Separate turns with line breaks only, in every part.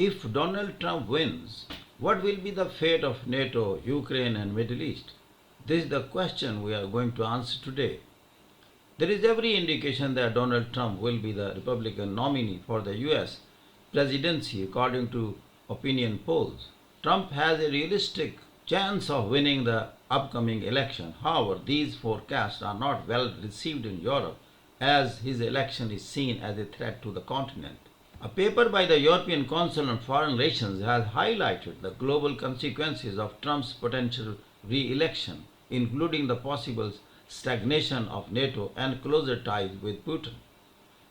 If Donald Trump wins, what will be the fate of NATO, Ukraine, and Middle East? This is the question we are going to answer today. There is every indication that Donald Trump will be the Republican nominee for the US presidency according to opinion polls. Trump has a realistic chance of winning the upcoming election. However, these forecasts are not well received in Europe as his election is seen as a threat to the continent. A paper by the European Council on Foreign Relations has highlighted the global consequences of Trump's potential re-election, including the possible stagnation of NATO and closer ties with Putin.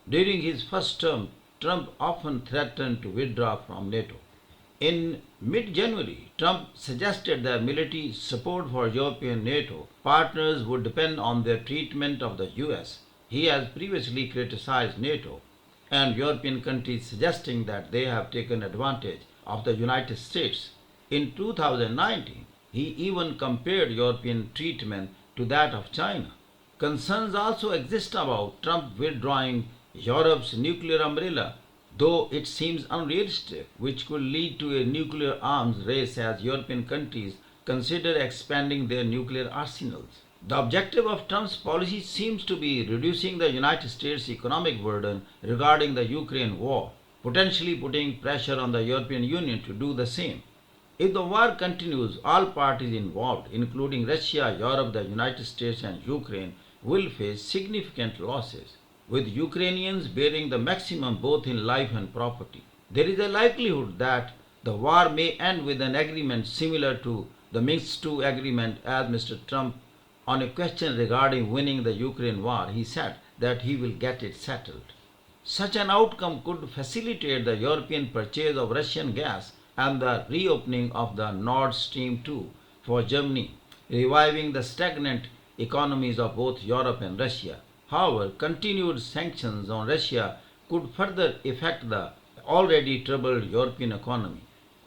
During his first term, Trump often threatened to withdraw from NATO. In mid-January, Trump suggested that military support for European NATO partners would depend on their treatment of the US. He has previously criticized NATO and European countries, suggesting that they have taken advantage of the United States. In 2019, he even compared European treatment to that of China. Concerns also exist about Trump withdrawing Europe's nuclear umbrella, though it seems unrealistic, which could lead to a nuclear arms race as European countries consider expanding their nuclear arsenals. The objective of Trump's policy seems to be reducing the United States' economic burden regarding the Ukraine war, potentially putting pressure on the European Union to do the same. If the war continues, all parties involved, including Russia, Europe, the United States, and Ukraine, will face significant losses, with Ukrainians bearing the maximum both in life and property. There is a likelihood that the war may end with an agreement similar to the Minsk II agreement, as Mr. Trump, on a question regarding winning the Ukraine war, he said that he will get it settled. Such an outcome could facilitate the European purchase of Russian gas and the reopening of the Nord Stream 2 for Germany, reviving the stagnant economies of both Europe and Russia. However, continued sanctions on Russia could further affect the already troubled European economy.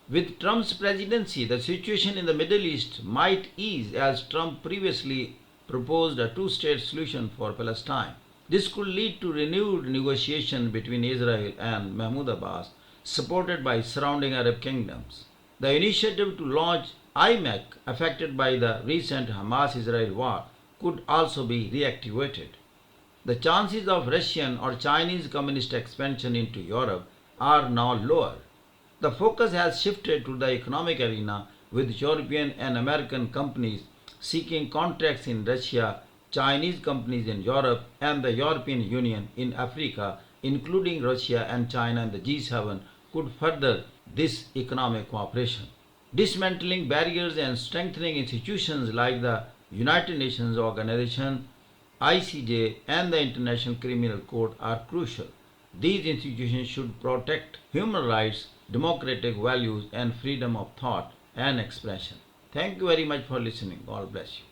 With Trump's presidency, the situation in the Middle East might ease as Trump previously proposed a two-state solution for Palestine. This could lead to renewed negotiation between Israel and Mahmoud Abbas, supported by surrounding Arab kingdoms. The initiative to launch IMEC, affected by the recent Hamas-Israel war, could also be reactivated. The chances of Russian or Chinese communist expansion into Europe are now lower. The focus has shifted to the economic arena, with European and American companies seeking contracts in Russia, Chinese companies in Europe, and the European Union in Africa, including Russia and China and the G7, could further this economic cooperation. Dismantling barriers and strengthening institutions like the United Nations Organization, ICJ, and the International Criminal Court are crucial. These institutions should protect human rights, democratic values, and freedom of thought and expression. Thank you very much for listening. God bless you.